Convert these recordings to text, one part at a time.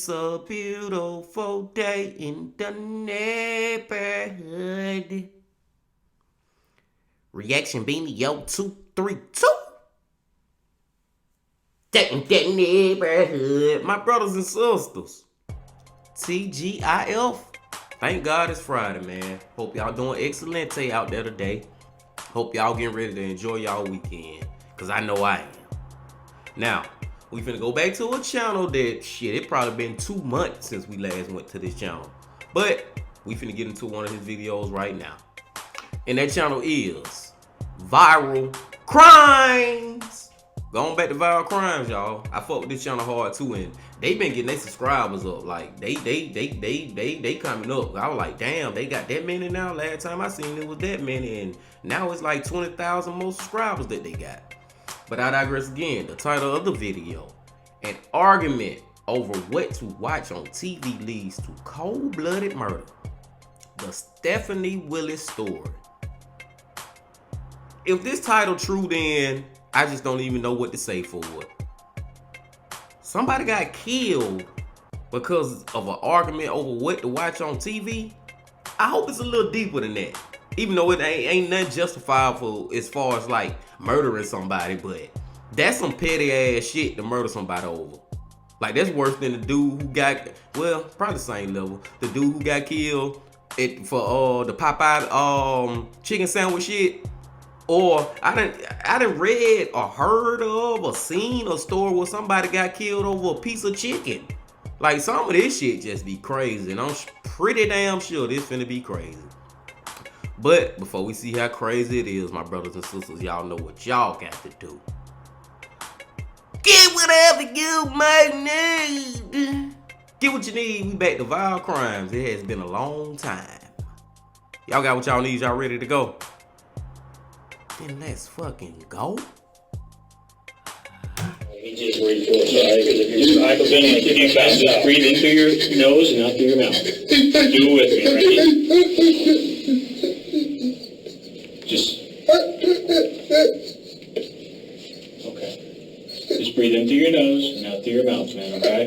It's a beautiful day in the neighborhood. Reaction Beanie, yo, 232. Day in the neighborhood. My brothers and sisters. TGIF. Thank God it's Friday, man. Hope y'all doing excellent out there today. Hope y'all getting ready to enjoy y'all weekend. Because I know I am. Now, we finna go back to a channel that, shit, it probably been 2 months since we last went to this channel. But we finna get into one of his videos right now. And that channel is Viral Crimes. Going back to Viral Crimes, y'all. I fuck with this channel hard too, and they been getting their subscribers up. Like, they coming up. I was like, damn, they got that many now. Last time I seen it was that many, and now it's like 20,000 more subscribers that they got. But I digress again. The title of the video: an argument over what to watch on TV leads to cold-blooded murder. The Stephanie Willis story. If this title true, then I just don't even know what to say for it. Somebody got killed because of an argument over what to watch on TV. I hope it's a little deeper than that. Even though it ain't nothing justifiable as far as like murdering somebody, but that's some petty ass shit to murder somebody over. Like, that's worse than the dude who got, well, probably the same level. The dude who got killed for the Popeye chicken sandwich shit. Or I done read or heard of or seen a story where somebody got killed over a piece of chicken. Like, some of this shit just be crazy, and I'm pretty damn sure this finna be crazy. But before we see how crazy it is, my brothers and sisters, y'all know what y'all got to do. Get whatever you might need. Get what you need. We back to Viral Crimes. It has been a long time. Y'all got what y'all need. Y'all ready to go? Then let's fucking go. You just breathe through it. If you're just breathe in through your nose and out through your mouth. Do it with me, right? Just. Okay. Just breathe in through your nose and out through your mouth, man, okay?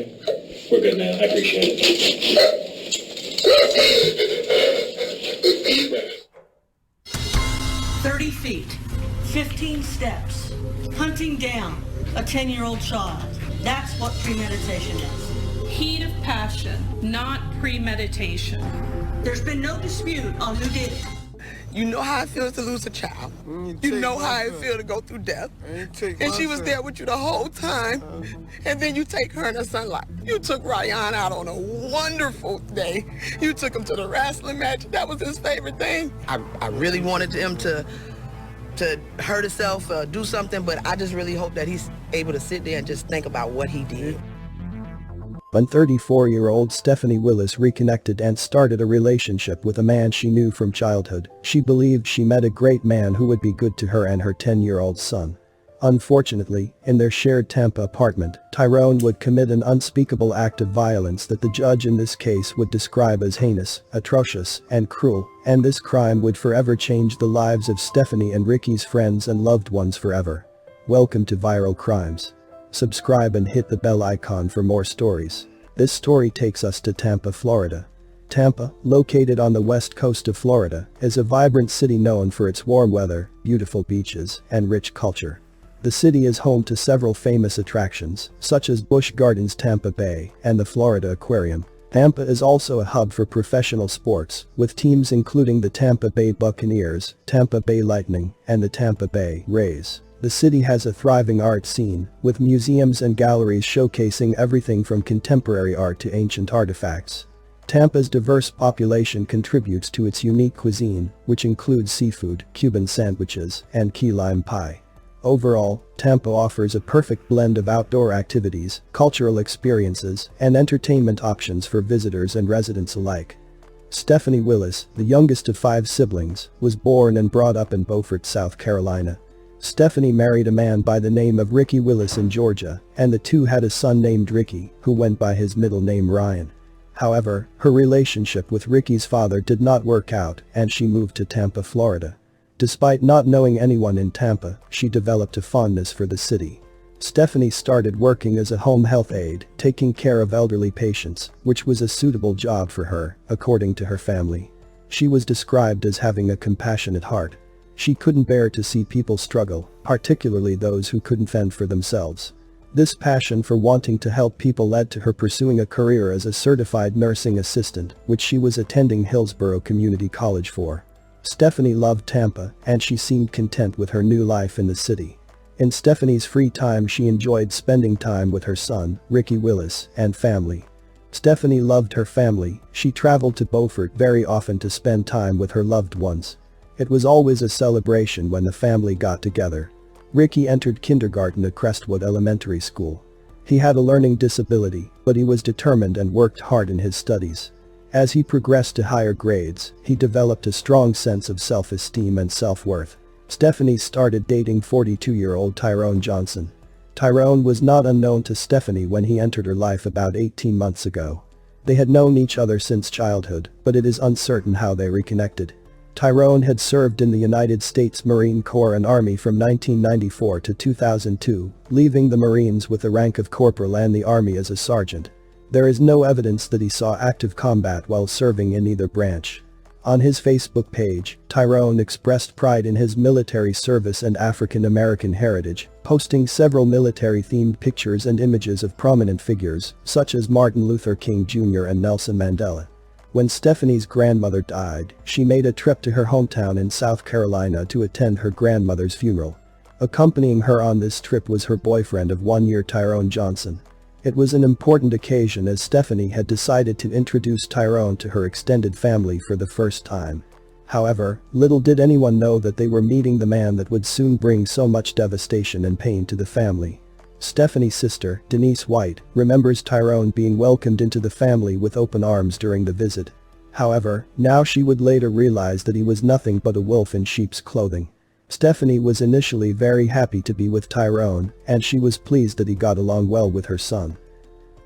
We're good, man. I appreciate it. 30 feet, 15 steps, hunting down a 10-year-old child. That's what premeditation is. Heat of passion, not premeditation. There's been no dispute on who did it. You know how it feels to lose a child. You know how it feels to go through death. And she was there with you the whole time. And then you take her and her son life. You took Ryan out on a wonderful day. You took him to the wrestling match. That was his favorite thing. I really wanted him to hurt himself, do something, but I just really hope that he's able to sit there and just think about what he did. When 34-year-old Stephanie Willis reconnected and started a relationship with a man she knew from childhood, she believed she met a great man who would be good to her and her 10-year-old son. Unfortunately, in their shared Tampa apartment, Tyrone would commit an unspeakable act of violence that the judge in this case would describe as heinous, atrocious, and cruel, and this crime would forever change the lives of Stephanie and Ricky's friends and loved ones forever. Welcome to Viral Crimes. Subscribe and hit the bell icon for more stories. This story takes us to Tampa, Florida. Tampa, located on the west coast of Florida, is a vibrant city known for its warm weather, beautiful beaches, and rich culture. The city is home to several famous attractions, such as Busch Gardens Tampa Bay and the Florida Aquarium. Tampa is also a hub for professional sports, with teams including the Tampa Bay Buccaneers, Tampa Bay Lightning, and the Tampa Bay Rays. The city has a thriving art scene, with museums and galleries showcasing everything from contemporary art to ancient artifacts. Tampa's diverse population contributes to its unique cuisine, which includes seafood, Cuban sandwiches, and key lime pie. Overall, Tampa offers a perfect blend of outdoor activities, cultural experiences, and entertainment options for visitors and residents alike. Stephanie Willis, the youngest of 5 siblings, was born and brought up in Beaufort, South Carolina. Stephanie married a man by the name of Ricky Willis in Georgia, and the two had a son named Ricky, who went by his middle name Ryan. However, her relationship with Ricky's father did not work out, and she moved to Tampa, Florida. Despite not knowing anyone in Tampa, she developed a fondness for the city. Stephanie started working as a home health aide, taking care of elderly patients, which was a suitable job for her, according to her family. She was described as having a compassionate heart. She couldn't bear to see people struggle, particularly those who couldn't fend for themselves. This passion for wanting to help people led to her pursuing a career as a certified nursing assistant, which she was attending Hillsborough Community College for. Stephanie loved Tampa, and she seemed content with her new life in the city. In Stephanie's free time, she enjoyed spending time with her son, Ricky Willis, and family. Stephanie loved her family. She traveled to Beaufort very often to spend time with her loved ones. It was always a celebration when the family got together. Ricky entered kindergarten at Crestwood Elementary School. He had a learning disability, but he was determined and worked hard in his studies. As he progressed to higher grades, he developed a strong sense of self-esteem and self-worth. Stephanie started dating 42-year-old Tyrone Johnson. Tyrone was not unknown to Stephanie when he entered her life about 18 months ago. They had known each other since childhood, but it is uncertain how they reconnected. Tyrone had served in the United States Marine Corps and Army from 1994 to 2002, leaving the Marines with the rank of corporal and the Army as a sergeant. There is no evidence that he saw active combat while serving in either branch. On his Facebook page, Tyrone expressed pride in his military service and African American heritage, posting several military-themed pictures and images of prominent figures, such as Martin Luther King Jr. and Nelson Mandela. When Stephanie's grandmother died, she made a trip to her hometown in South Carolina to attend her grandmother's funeral. Accompanying her on this trip was her boyfriend of 1 year, Tyrone Johnson. It was an important occasion as Stephanie had decided to introduce Tyrone to her extended family for the first time. However, little did anyone know that they were meeting the man that would soon bring so much devastation and pain to the family. Stephanie's sister, Denise White, remembers Tyrone being welcomed into the family with open arms during the visit. However, now she would later realize that he was nothing but a wolf in sheep's clothing. Stephanie was initially very happy to be with Tyrone, and she was pleased that he got along well with her son.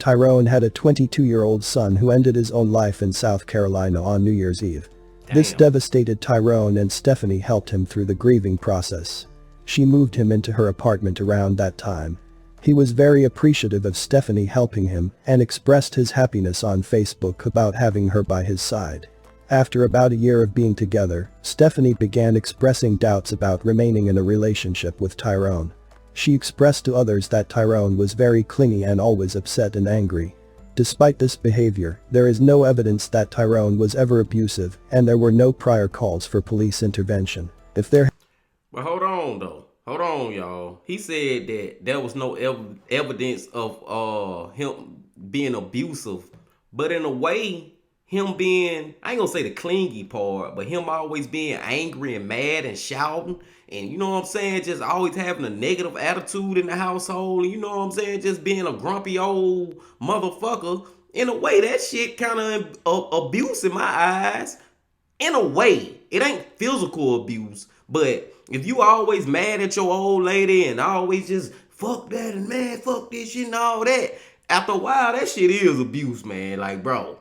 Tyrone had a 22-year-old son who ended his own life in South Carolina on New Year's Eve. This devastated Tyrone, and Stephanie helped him through the grieving process. She moved him into her apartment around that time. He was very appreciative of Stephanie helping him and expressed his happiness on Facebook about having her by his side. After about a year of being together, Stephanie began expressing doubts about remaining in a relationship with Tyrone. She expressed to others that Tyrone was very clingy and always upset and angry. Despite this behavior, there is no evidence that Tyrone was ever abusive, and there were no prior calls for police intervention. But hold on though. Hold on, y'all. He said that there was no evidence of him being abusive, but in a way, him being, I ain't gonna say the clingy part, but him always being angry and mad and shouting, and you know what I'm saying, just always having a negative attitude in the household, you know what I'm saying, just being a grumpy old motherfucker. In a way, that shit kind of abuse in my eyes. In a way, it ain't physical abuse, but if you always mad at your old lady and always just fuck that and man, fuck this shit and all that, after a while, that shit is abuse, man. Like, bro,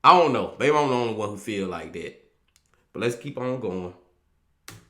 I don't know. Maybe I'm the only one who feel like that. But let's keep on going.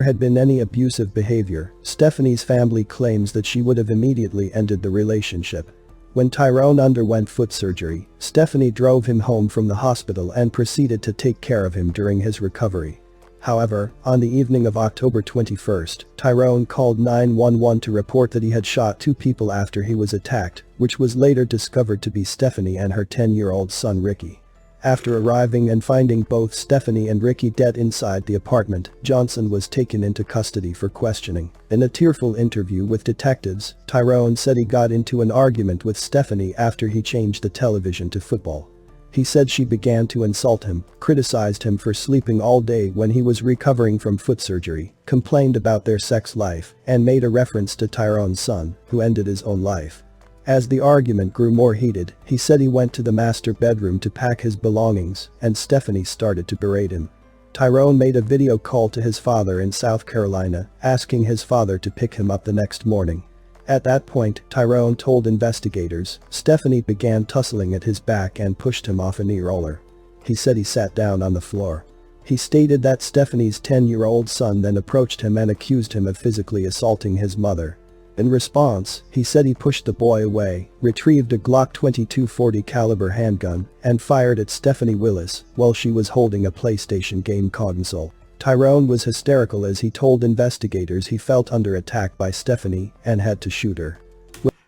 Had been any abusive behavior, Stephanie's family claims that she would have immediately ended the relationship. When Tyrone underwent foot surgery, Stephanie drove him home from the hospital and proceeded to take care of him during his recovery. However, on the evening of October 21st, Tyrone called 911 to report that he had shot 2 people after he was attacked, which was later discovered to be Stephanie and her 10-year-old son Ricky. After arriving and finding both Stephanie and Ricky dead inside the apartment, Johnson was taken into custody for questioning. In a tearful interview with detectives, Tyrone said he got into an argument with Stephanie after he changed the television to football. He said she began to insult him, criticized him for sleeping all day when he was recovering from foot surgery, complained about their sex life, and made a reference to Tyrone's son, who ended his own life. As the argument grew more heated, he said he went to the master bedroom to pack his belongings, and Stephanie started to berate him. Tyrone made a video call to his father in South Carolina, asking his father to pick him up the next morning. At that point, Tyrone told investigators, Stephanie began tussling at his back and pushed him off a knee roller. He said he sat down on the floor. He stated that Stephanie's 10-year-old son then approached him and accused him of physically assaulting his mother. In response, he said he pushed the boy away, retrieved a Glock 22 .40 caliber handgun, and fired at Stephanie Willis while she was holding a PlayStation game console. Tyrone was hysterical as he told investigators he felt under attack by Stephanie and had to shoot her.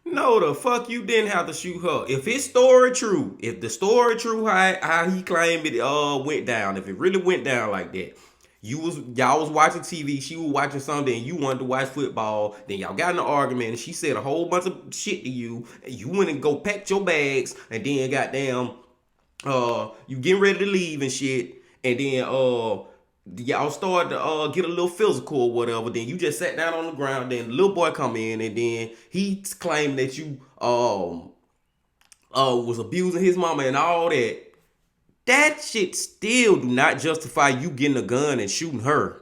No, the fuck you didn't have to shoot her. If his story true, if the story true how he claimed it went down, if it really went down like that, y'all was watching TV, she was watching something, and you wanted to watch football, then y'all got in an argument and she said a whole bunch of shit to you, and you went and go pack your bags, and then goddamn you getting ready to leave and shit, and then y'all started to get a little physical or whatever, then you just sat down on the ground, then the little boy come in, and then he claimed that you was abusing his mama and all that. That shit still do not justify you getting a gun and shooting her,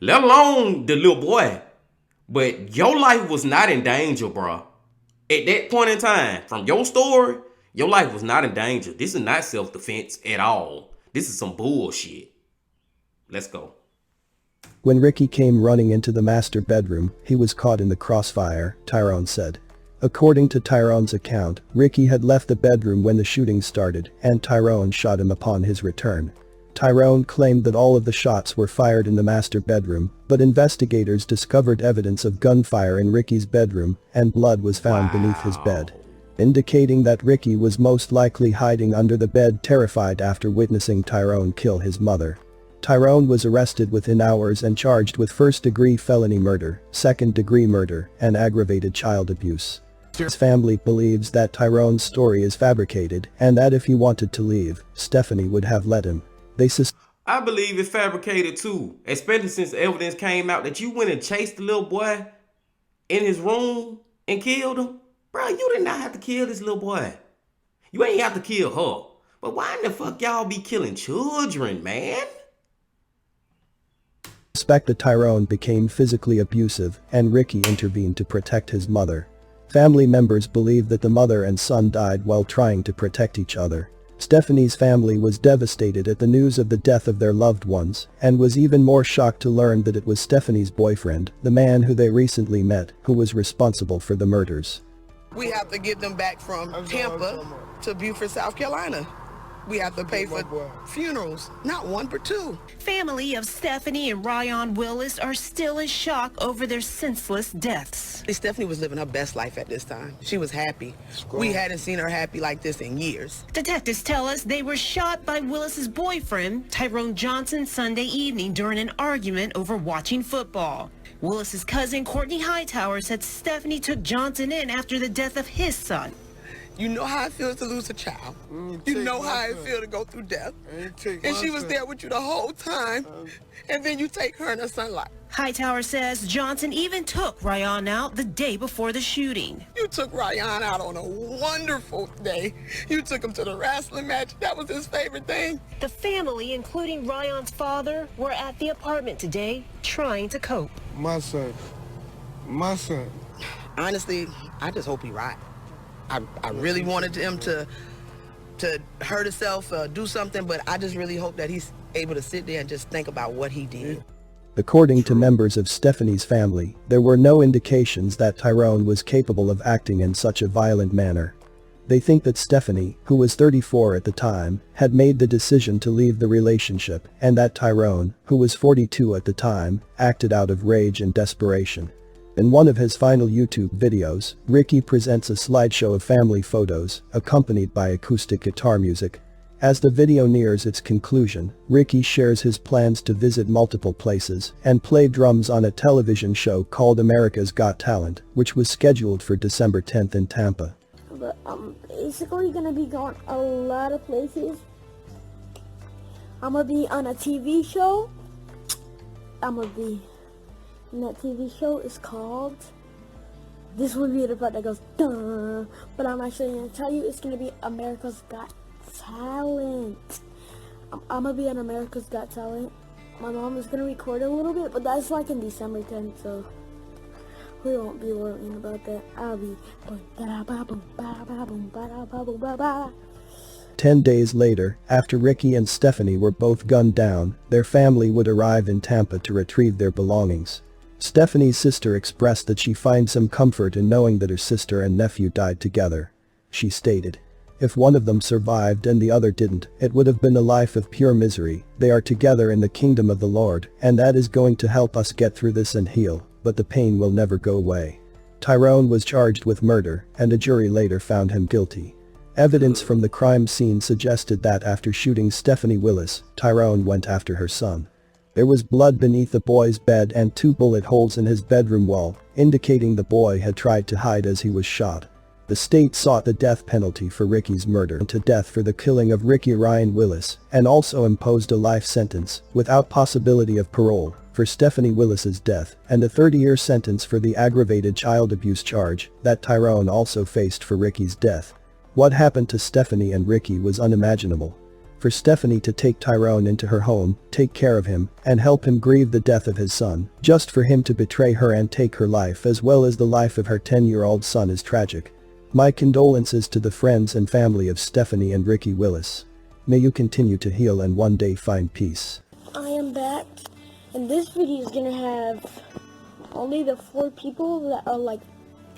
let alone the little boy. But your life was not in danger, bro. At that point in time, from your story, your life was not in danger. This is not self-defense at all. This is some bullshit. Let's go. When Ricky came running into the master bedroom, he was caught in the crossfire, Tyrone said. According to Tyrone's account, Ricky had left the bedroom when the shooting started, and Tyrone shot him upon his return. Tyrone claimed that all of the shots were fired in the master bedroom, but investigators discovered evidence of gunfire in Ricky's bedroom, and blood was found beneath his bed, indicating that Ricky was most likely hiding under the bed, terrified after witnessing Tyrone kill his mother. Tyrone was arrested within hours and charged with first-degree felony murder, second-degree murder, and aggravated child abuse. His family believes that Tyrone's story is fabricated and that if he wanted to leave, Stephanie would have let him. I believe it's fabricated too, especially since the evidence came out that you went and chased the little boy in his room and killed him. Bro, you did not have to kill this little boy. You ain't have to kill her. But why in the fuck y'all be killing children, man? Suspect that Tyrone became physically abusive, and Ricky intervened to protect his mother. Family members believe that the mother and son died while trying to protect each other. Stephanie's family was devastated at the news of the death of their loved ones, and was even more shocked to learn that it was Stephanie's boyfriend, the man who they recently met, who was responsible for the murders. We have to get them back from Tampa to Beaufort, South Carolina. We have to pay for funerals, not one but two. Family of Stephanie and Ryan Willis are still in shock over their senseless deaths. Stephanie was living her best life at this time. She was happy. We hadn't seen her happy like this in years. Detectives tell us they were shot by Willis's boyfriend, Tyrone Johnson, Sunday evening during an argument over watching football. Willis's cousin, Courtney Hightower, said Stephanie took Johnson in after the death of his son. You know how it feels to lose a child. You know how it feels to go through death. And she was there with you the whole time. And then you take her and her son life. Hightower says Johnson even took Ryan out the day before the shooting. You took Ryan out on a wonderful day. You took him to the wrestling match. That was his favorite thing. The family, including Ryan's father, were at the apartment today trying to cope. My son. Honestly, I just hope he right. I really wanted him to hurt himself, do something, but I just really hope that he's able to sit there and just think about what he did. According to members of Stephanie's family, there were no indications that Tyrone was capable of acting in such a violent manner. They think that Stephanie, who was 34 at the time, had made the decision to leave the relationship, and that Tyrone, who was 42 at the time, acted out of rage and desperation. In one of his final YouTube videos, Ricky presents a slideshow of family photos, accompanied by acoustic guitar music. As the video nears its conclusion, Ricky shares his plans to visit multiple places and play drums on a television show called America's Got Talent, which was scheduled for December 10th in Tampa. but I'm basically gonna be going a lot of places. I'm gonna be on a TV show. And that TV show is called, this would be the part that goes, duh, but I'm actually gonna tell you it's gonna be America's Got Talent. I'm gonna be on America's Got Talent. My mom is gonna record a little bit, but that's like in December 10th, so we won't be worrying about that. I'll be 10 days later, after Ricky and Stephanie were both gunned down, their family would arrive in Tampa to retrieve their belongings. Stephanie's sister expressed that she finds some comfort in knowing that her sister and nephew died together. She stated, "If one of them survived and the other didn't, it would have been a life of pure misery. They are together in the kingdom of the Lord, and that is going to help us get through this and heal, but the pain will never go away." Tyrone was charged with murder, and a jury later found him guilty. Evidence from the crime scene suggested that after shooting Stephanie Willis, Tyrone went after her son. There was blood beneath the boy's bed and 2 bullet holes in his bedroom wall, indicating the boy had tried to hide as he was shot. The state sought the death penalty for Ricky's murder to death for the killing of Ricky Ryan Willis, and also imposed a life sentence, without possibility of parole, for Stephanie Willis's death, and a 30-year sentence for the aggravated child abuse charge that Tyrone also faced for Ricky's death. What happened to Stephanie and Ricky was unimaginable. For Stephanie to take Tyrone into her home, take care of him, and help him grieve the death of his son, just for him to betray her and take her life as well as the life of her 10-year-old son is tragic. My condolences to the friends and family of Stephanie and Ricky Willis. May you continue to heal and one day find peace. I am back, and this video is gonna have only the 4 people that are like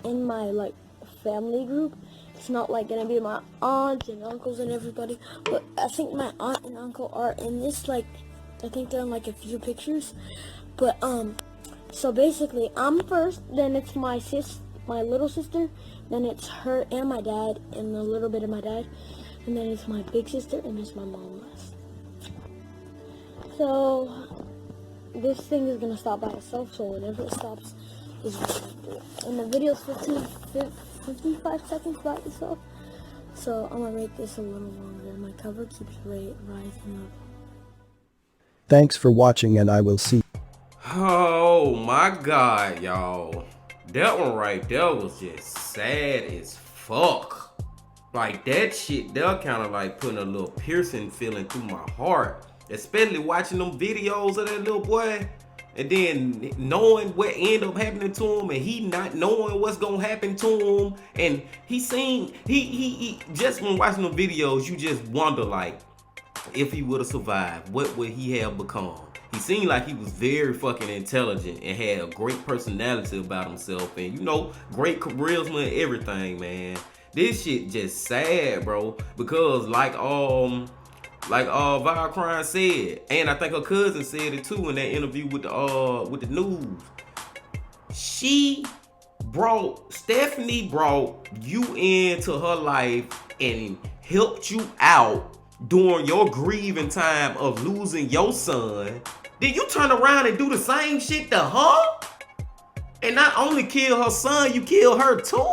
in my like family group. It's not like gonna be my aunts and uncles and everybody, but I think my aunt and uncle are in this, like, I think they're in like a few pictures. But so basically I'm first, then it's my little sister, then it's her and my dad and a little bit of my dad, and then it's my big sister, and it's my mom last. So this thing is gonna stop by itself, so whenever it stops is what I do. And the video's 55 seconds by itself, so I'm gonna make this a little longer. My cover keeps rising up. Thanks for watching, and I will see. Oh my God, y'all. That one right there was just sad as fuck. Like, that shit, they're kind of like putting a little piercing feeling through my heart. Especially watching them videos of that little boy. And then knowing what ended up happening to him, and he not knowing what's gonna happen to him. And he just when watching the videos, you just wonder, like, if he would have survived, what would he have become? He seemed like he was very fucking intelligent and had a great personality about himself, and, you know, great charisma and everything, man. This shit just sad, bro, because like Valkyrie said, and I think her cousin said it too in that interview with the news. Stephanie brought you into her life and helped you out during your grieving time of losing your son. Then you turn around and do the same shit to her? And not only kill her son, you kill her too?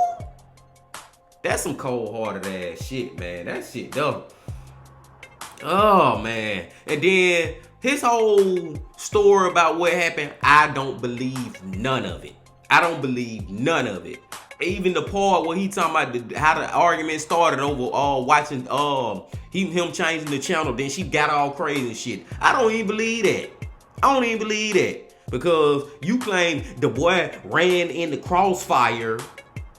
That's some cold-hearted ass shit, man. That shit dumb. Oh, man. And then his whole story about what happened, I don't believe none of it. I don't believe none of it. Even the part where he talking about how the argument started over watching him changing the channel, then she got all crazy and shit. I don't even believe that. I don't even believe that. Because you claim the boy ran in the crossfire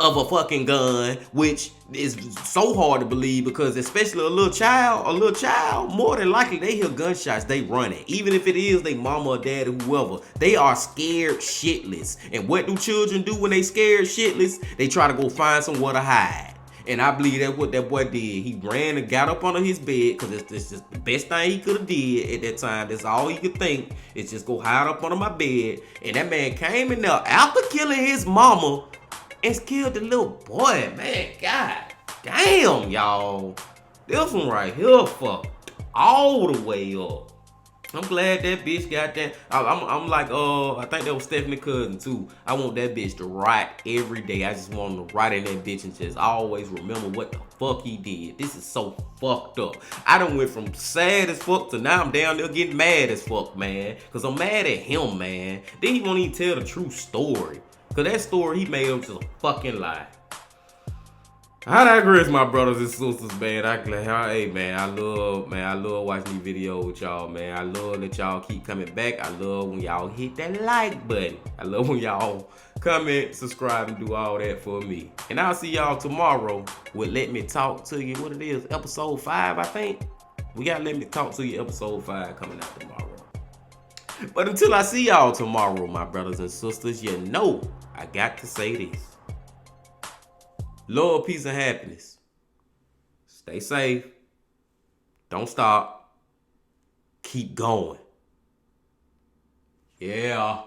of a fucking gun, which is so hard to believe, because especially a little child, more than likely they hear gunshots, they running. Even if it is they mama or daddy, whoever, they are scared shitless. And what do children do when they scared shitless? They try to go find somewhere to hide. And I believe that's what that boy did. He ran and got up under his bed, because it's just the best thing he could have did at that time. That's all he could think, is just go hide up under my bed. And that man came in there after killing his mama and killed the little boy, man. God damn, y'all. This one right here fucked all the way up. I'm glad that bitch got that. I'm like, I think that was Stephanie's cousin too. I want that bitch to write every day. I just want him to write in that bitch and just always remember what the fuck he did. This is so fucked up. I done went from sad as fuck to now I'm down there getting mad as fuck, man. Cause I'm mad at him, man. Then he won't even tell the true story. Cause that story he made up just a fucking lie. I digress, my brothers and sisters, man. I love watching these videos with y'all, man. I love that y'all keep coming back. I love when y'all hit that like button. I love when y'all comment, subscribe, and do all that for me. And I'll see y'all tomorrow with Let Me Talk to You. What it is, episode 5, I think. We got Let Me Talk to You, episode 5 coming out tomorrow. But until I see y'all tomorrow, my brothers and sisters, you know I got to say this. Love, peace, and happiness. Stay safe. Don't stop. Keep going. Yeah.